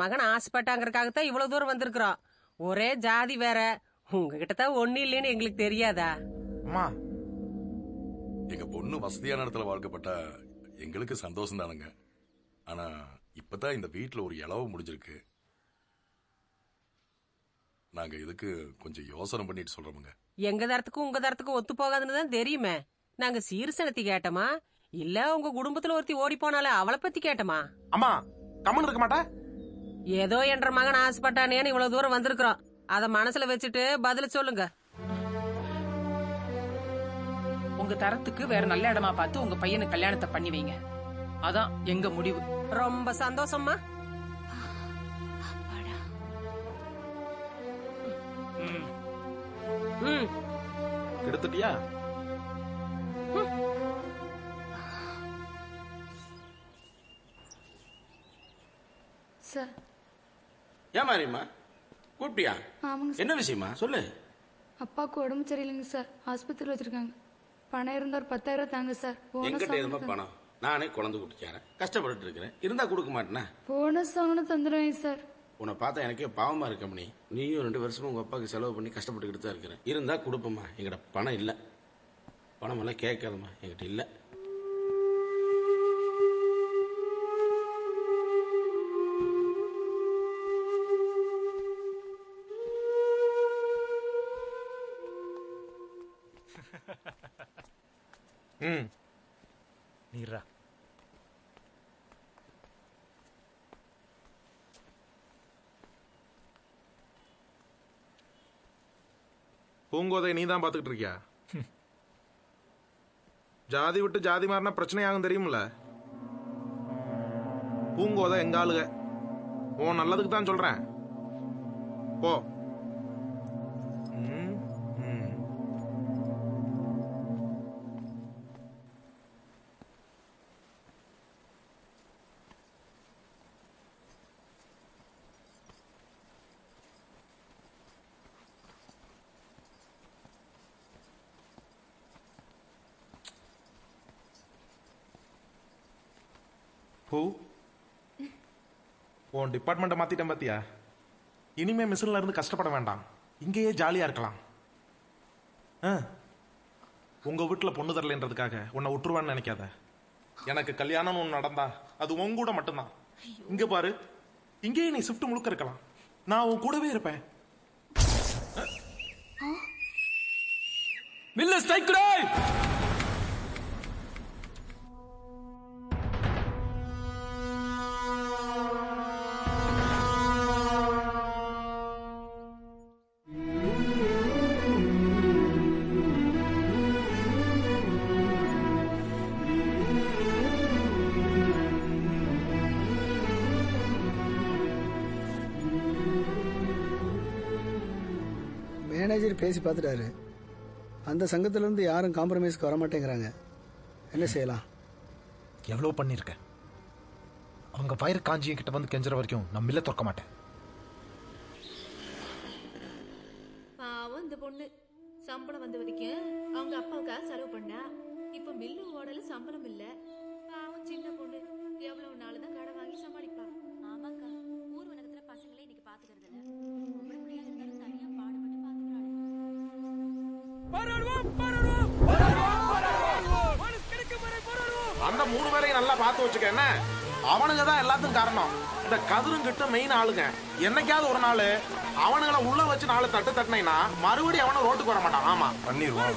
மகன் ஆசைப்பட்டாங்கறதுக்காகத்தான் இவ்வளவு தூரம் வந்திருக்கிறோம். ஒரே ஜாதி வேற. உங்ககிட்ட தான் ஒண்ணு இல்லைன்னு எங்களுக்கு தெரியாதா? அம்மா, எங்க பொண்ணு வசதியான இடத்துல வாழ்க்கப்பட்டா எங்களுக்கு சந்தோஷம் தானுங்க. ஆனா இப்பதான் இந்த வீட்டுல ஒரு இளவு முடிஞ்சிருக்கு. நாங்க இதுக்கு கொஞ்சம் யோசனை பண்ணிட்டு சொல்றோமுங்க. எங்க தரத்துக்கும் உங்க தரத்துக்கும் ஒத்து போகாதுன்னு தான் தெரியுமே. நாங்க சீர்சனத்தி கேட்டோமா, இல்ல உங்க குடும்பத்துல ஒருத்தி ஓடி போனால அவளை பத்தி கேட்டோமா? அம்மா கம்மன் இருக்க மாட்டா? ஏதோ என்ற மகன் ஆசைப்பட்டானேன்னு இவ்வளவு தூரம் வந்திருக்கிறோம். அத மனசுல வச்சுட்டு பதில் சொல்லுங்க. உங்க தரத்துக்கு வேற நல்ல இடமா பார்த்து உங்க பையனுக்கு கல்யாணத்தை பண்ணி வைங்க. அதான் எங்க முடிவு. ரொம்ப சந்தோஷமா. எடுத்துட்டியா? சார். ஏன் மாரியம்மா கூப்பிட்டியா? ஆமாங்க. என்ன விஷயமா சொல்லு. அப்பாவுக்கு உடம்பு சரியில்லைங்க சார், ஆஸ்பத்திரியில் வச்சிருக்காங்க. பணம் இருந்தா ஒரு 10,000 தாங்க சார். எங்கிட்ட எதுமா பணம்? நானே குழந்தை குட்டிக்காரன், கஷ்டப்பட்டு இருக்கிறேன். இருந்தா கொடுக்க மாட்டேனா? போனஸ் வாங்கின தந்துடுவேன் சார். உன்னை பார்த்தா எனக்கே பாவமா இருக்க மணி. நீயும் 2 வருஷமா உங்க அப்பாவுக்கு செலவு பண்ணி கஷ்டப்பட்டுக்கிட்டு தான் இருக்கிறேன். இருந்தா கொடுப்போம்மா. எங்கிட்ட பணம் இல்லை. பணம் எல்லாம் கேட்காதம்மா, என்கிட்ட இல்லை. நீரா பூங்கோதை நீ தான் பாத்துக்கிட்டு இருக்கியா? ஜாதி விட்டு ஜாதி மாறினா பிரச்சனை ஆகும் தெரியுமில்ல? பூங்கோதை எங்க ஆளுக. உன் நல்லதுக்கு தான் சொல்றேன். போ. உன் டிபார்ட்மெண்ட்டை மாத்திட்டேன் பாத்தியா? இனிமே மிஷின்ல இருந்து கஷ்டப்பட வேண்டாம், இங்கேயே ஜாலியா இருக்கலாம். உங்க வீட்டுல பொண்ணு தரலன்றதுக்காக உன்னை விட்டுருவான்னு நினைக்காத. எனக்கு கல்யாணம் ஒன்று நடந்தா அது உன் கூட மட்டும்தான். இங்க பாரு, இங்கேயே நீ ஷிஃப்ட் முழுக்க இருக்கலாம். நான் உன் கூடவே இருப்பேன். மில்ல ஸ்ட்ரைக் குடே. மேனேஜர் பேசி பார்த்துட்டாரு. அந்த சங்கத்திலிருந்து யாரும் காம்ப்ரமைஸ்க்கு வர மாட்டேங்கிறாங்க. என்ன செய்யலாம்? எவ்வளோ பண்ணியிருக்கேன். அவங்க வயிறு காஞ்சிய கிட்ட வந்து கெஞ்சுற வரைக்கும் நான் மில்ல திறக்க மாட்டேன். பாவம் இந்த பொண்ணு சம்பளம் வந்த வரைக்கும் அவங்க அப்பாவுக்காக செலவு பண்ணா. இப்ப மில்லு ஓடல, சம்பளம் இல்ல. பாவம் சின்ன பொண்ணு எவ்வளவு நாள் தான் கடை வாங்கி சமாளிப்பா. ஆமாக்கா, ஊர் உலகத்துல பசங்களே இன்னைக்கு பாத்துக்கிறது இல்ல. பொம்பளை பிள்ளையா இருந்தாலும் தனியா பாடுபட்டு பாத்துக்கிறாள். அந்த 3 பேரையும் நல்லா பார்த்து வச்சுக்க. என்ன அவனுங்க தான் எல்லாத்துக்கும் காரணம். இந்த கதிரும் கிட்ட மெயின் ஆளுங்க. என்னைக்காவது ஒரு நாள் அவனுங்களை உள்ள வச்சு 4 தட்டு தட்டினா மறுபடியும் அவனும் ரோட்டுக்கு வர மாட்டான். ஆமா பண்ணிடுவோம்.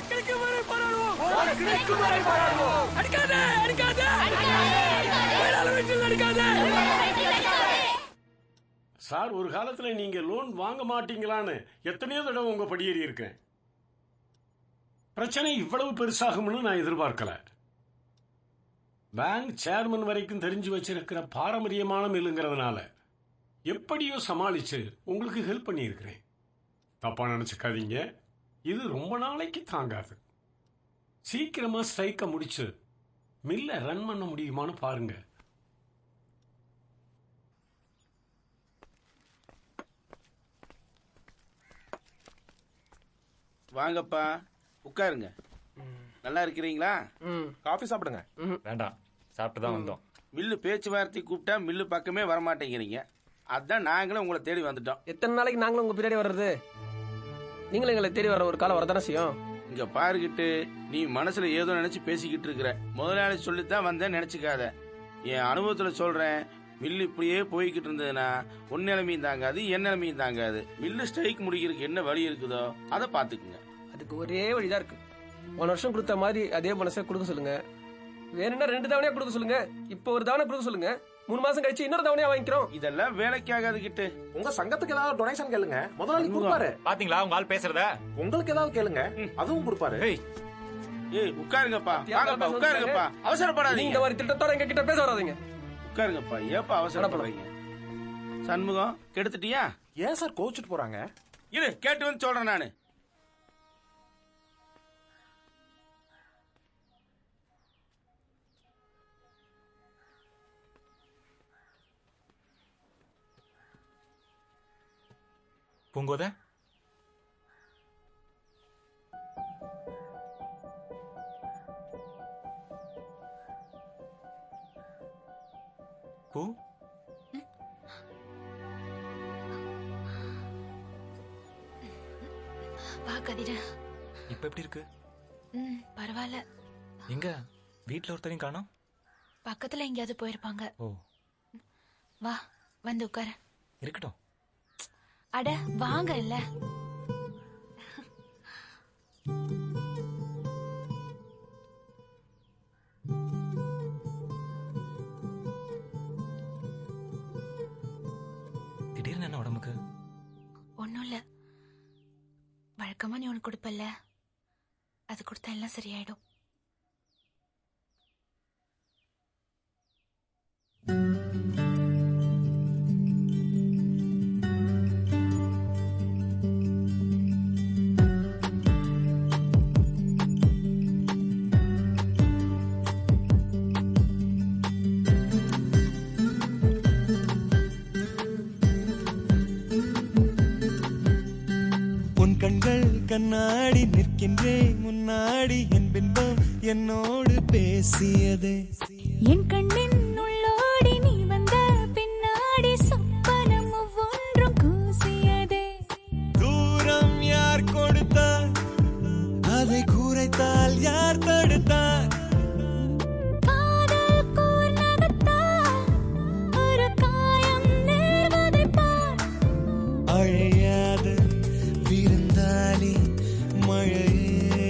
சார், ஒரு காலத்துல நீங்க லோன் வாங்க மாட்டீங்களான்னு எத்தனையோ தடவை உங்க படியேறி இருக்கேன். பிரச்சனை இவ்வளவு பெருசாகும்னு நான் எதிர்பார்க்கல. பேங்க் சேர்மன் வரைக்கும் தெரிஞ்சு வச்சிருக்கிற பாரம்பரியமான மில்லுங்கிறதுனால எப்படியோ சமாளிச்சு உங்களுக்கு ஹெல்ப் பண்ணியிருக்கிறேன். தப்பா நினைச்சுக்காதீங்க, இது ரொம்ப நாளைக்கு தாங்காது. சீக்கிரமா ஸ்ட்ரைக்க முடிச்சு மில்ல ரன் பண்ண முடியுமான்னு பாருங்க. வாங்கப்பா, உட்காருங்க. நல்லா இருக்கிறீங்களா? காஃபி சாப்பிடுங்க. வேண்டாம், சாப்பிட்டு தான் வந்தோம். மில்லு பேச்சுவார்த்தை கூப்பிட்டா மில்லு பக்கமே வரமாட்டேங்கிறீங்க. அதான் நாங்களும் உங்களை தேடி வந்துட்டோம். எத்தனை நாளைக்கு நாங்களும் உங்க பின்னாடி வர்றது? நீங்களும் எங்களை தேடி வர ஒரு காலம் வரதானே செய்யும். இங்க பாருகிட்டு நீ மனசுல ஏதோ நினைச்சு பேசிக்கிட்டு இருக்கிற. முதலாளி சொல்லித்தான் வந்தேன் நினைச்சுக்காத. என் அனுபவத்துல சொல்றேன், மில்லு இப்படியே போய்கிட்டு இருந்ததுன்னா உன் நிலைமையும் தாங்காது, என் நிலைமையும் தாங்காது. மில்லு ஸ்ட்ரைக் முடிக்கிறதுக்கு என்ன வழி இருக்குதோ அதை பாத்துக்குங்க. அதுக்கு ஒரே வழிதான் இருக்கு. 1 வருஷம் கொடுத்த மாதிரி அதே மனசை கொடுக்க சொல்லுங்க. வேணும்னா 2 தவணையா கொடுக்க சொல்லுங்க. இப்ப ஒரு தவணை கொடுக்க சொல்லுங்க. 3 மாசம் கழிச்சு இன்னொரு தவணையா வாங்கிக்கிறோம். இதெல்லாம் வேலைக்கு ஆகாது கிட்டு. உங்க சங்கத்துக்கு ஏதாவது டொனேஷன் கேளுங்க, முதலாளி கொடுப்பாரு. பாத்தீங்களா உங்க ஆள் பேசுறத? உங்களுக்கு ஏதாவது கேளுங்க, அதுவும் கொடுப்பாரு. ஏய் உட்காருங்கப்பா, வாங்கப்பா உட்காருங்கப்பா, அவசரப்படாதீங்க. இந்த மாதிரி திட்டத்தோட எங்க கிட்ட பேச வராதீங்க. உட்காருங்கப்பா, ஏப்பா அவசரப்படுறீங்க? சண்முகம் கெடுத்துட்டியா? ஏன் சார் கோச்சிட்டு போறாங்க? இரு கேட்டு வந்து சொல்றேன் நானு. பூங்கோத பூ வா கதிர. இப்ப எப்படி இருக்கு? பரவாயில்ல. எங்க வீட்ல ஒருத்தரையும் காணோம்? பக்கத்துல எங்கேயாவது போயிருப்பாங்க. ஓ வா வந்து உட்கார. இருக்கட்டும். அட வாங்க. இல்ல திடீர்னு என்ன உடம்புக்கு? ஒண்ணும் இல்ல. வழக்கமா நீ ஒண்ணு கொடுப்பல்ல, அது கொடுத்தா எல்லாம் சரியாயிடும். கண்கள் கண்ணாடி நிற்கின்றேன் முன்னாடி, என் பின்பம் என்னோடு பேசியதே. என் கண்ணின் உள்ளோடி நீ வந்த பின்னாடி சொப்பனம் ஒவ்வொன்றும் கூசியதே. தூரம் யார் கொடுத்தார், அதை குறைத்தால் யார் தடுத்தார்? காதல் கூர்நகத்தால் ஒரு காயம் நேர்வதை பார். அழையாத விருந்தாளி மழையே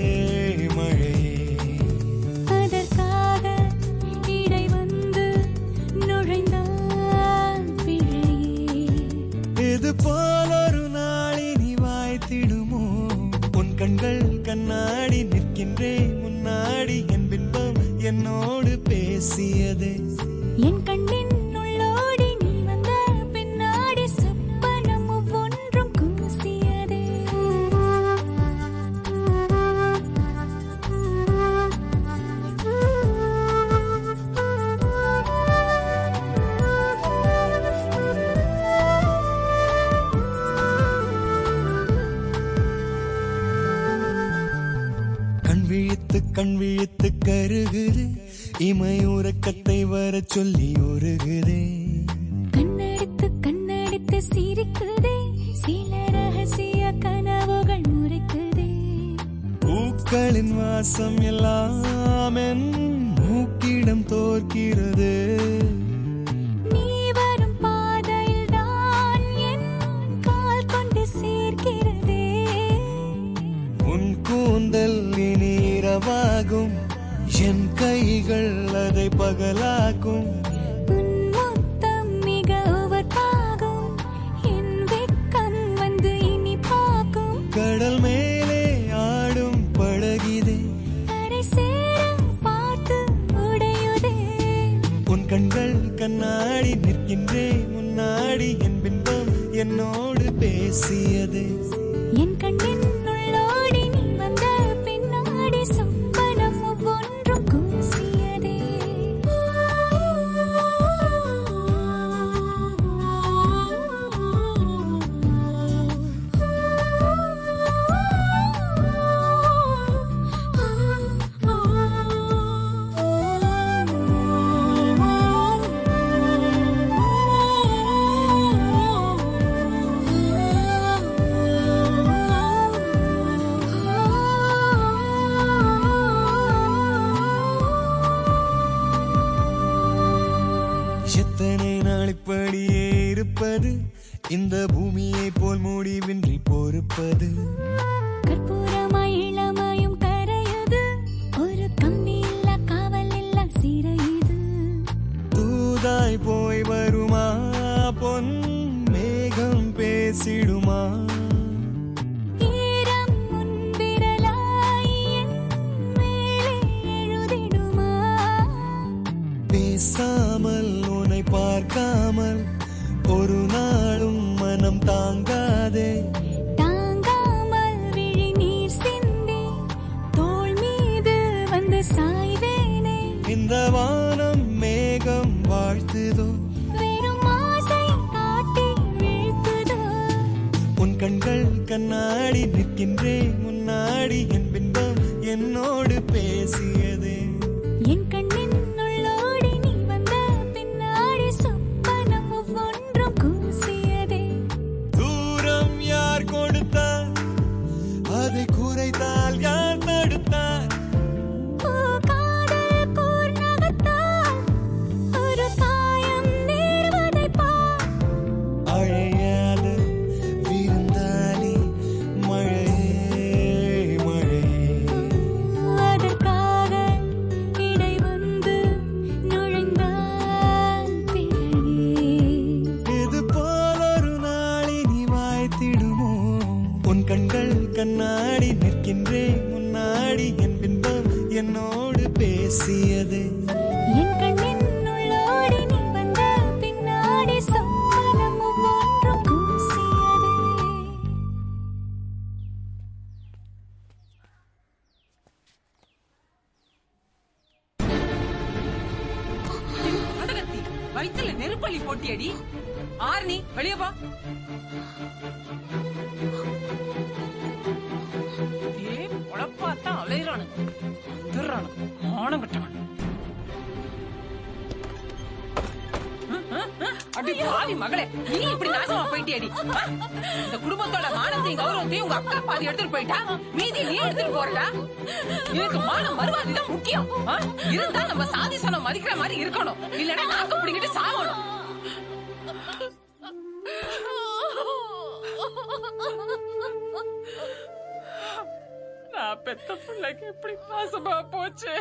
மழையே, அதற்காக இடை வந்து நுழைந்தான் பிழையே. இது போலொரு நாளினி வாய்த்திடுமோ? உன் கண்கள் கண்ணாடி நிற்கின்றேன் முன்னாடி, என் பின்பம் என்னோடு பேசியதே. என் கண்ணின் உள்ளோடி நீ வந்த பின்னாடி சொப்பனம் ஒவ்வொன்றும் கூசியதே. கண் விழித்து கருகுது, இமையுறக்கத்தை வர சொல்லி உருகுதே. கண்ணடித்து சிரிக்குதே, சில ரகசிய கனவுகள் முறைக்குதே. பூக்களின் வாசம் எல்லாம் என் மூக்கிடம் தோற்கிறது. நீ வரும் பாதையில் தான் என் கால் கொண்டு சேர்க்கிறதே. உன் கூந்தல் இனி இரவாகும், என் கைகள் அதை பகலாக்கும். உன் முத்தம் மிக உவப்பாகும், என் வெட்கம் வந்து இனி பார்க்கும். கடல் மேலே ஆடும் படகிதே, கரை சேர பார்த்து உடையுதே. உன் கண்கள் கண்ணாடி நிற்கின்றேன் முன்னாடி, என் பின்பம் என்னோடு பேசியதே. என் கண்ணின் உள்ளோடி நீ வந்த பின்னாடி சொப்பனம் ஒவ்வொன்றும் கூசியதே. இருப்பது இந்த பூமியை போல் முடிவின்றி பொறுப்பது கற்பூரமாய் இளமையும் கரையுது ஒரு கம்பி இல்ல காவல் இல்ல சிறையுது தூதாய் போய் வருமா பொன் மேகம் பேசிடுமா ஈரம் முன்பிரலாய் என் மேலே எழுதிடுமா பேசாமல் உன்னை பார்க்காமல் ஒரு நாளும் மனம் தாங்காதே தாங்காமல் விழி நீர் சிந்தி தோள் மீது வந்து சாய்வேனே இந்த வானம் மேகம் வாழ்த்துதோ வெறும் ஆசை காட்டி வீழ்த்துதோ உன் கண்கள் கண்ணாடி நிற்கின்றேன் முன்னாடி என் பின்பம் என்னோடு பேசியதே என் கண்ணின் உள்ளோடி நீ வந்த பின்னாடி சொப்பனம் ஒவ்வொன்றும் கூசியதே தூரம் யார் கொடுத்தார் அதை குறைத்தால் யார் தடுத்தார் காதல் கூர் நகத்தால் ஒரு காயம் நேர்வதை பார் அழையாத விருந்தாளி மழையே மழையே அதற்காக இடை வந்து நுழைந்தால் பிறகே இது போலொரு நாளினி வாய்த்திடுமோ உன் கண்கள் கண்ணாடி நிற்கின்றேன் முன்னாடி என் பின்பம் என்னோடு பேசியதே என் கண்ணின் உள்ளோடி நீ வந்த பின்னாடி சொப்பனம் ஒவ்வொன்றும் கூசியதே அதகத்தி வயித்துல நெருப்பள்ளி போட்டியடி ஆர்னி வெளியே வா ஏ பொழப்பாத்தான் அலையிறானுங்க வந்துடுறானுங்க மானம் கட்டவன் அடி பாவி மகளே நீ இப்படி நாசமா போயிட்டியடி இந்த குடும்பத்தோட மானத்தையும் கௌரவத்தையும் உங்க அக்கா பாதி எடுத்துட்டு போயிட்டா மீதி நீ எடுத்துட்டு போறடா எனக்கு மானம் மறுவாதி தான் முக்கியம் இருந்தா நம்ம சாதி சனம் மதிக்கிற மாதிரி இருக்கணும் இல்லன்னா நாக்க பிடிக்கிட்டு சாவணும் நான் பெத்த பிள்ளைக்கு இப்படி நாசமா போச்சு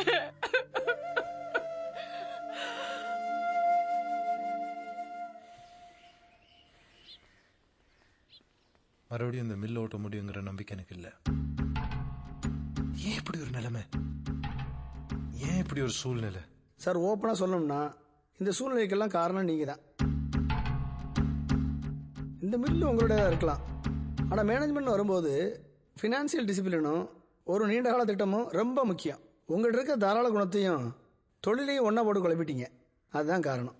மறுபடியும் இந்த மில் ஓட்ட முடியுங்கிற நம்பிக்கை எனக்கு இல்லை. ஏன் இப்படி ஒரு நிலைமை? ஏன் இப்படி ஒரு சூழ்நிலை? சார் ஓப்பனாக சொல்லணும்னா இந்த சூழ்நிலைக்கெல்லாம் காரணம் நீங்கள் தான். இந்த மில்லு உங்களோட இருக்கலாம், ஆனால் மேனேஜ்மெண்ட் வரும்போது ஃபினான்சியல் டிசிப்ளினும் ஒரு நீண்ட கால திட்டமும் ரொம்ப முக்கியம். உங்கள்கிட்ட இருக்க தாராள குணத்தையும் தொழிலையும் ஒன்றா போட்டு குழப்பிட்டீங்க. அதுதான் காரணம்.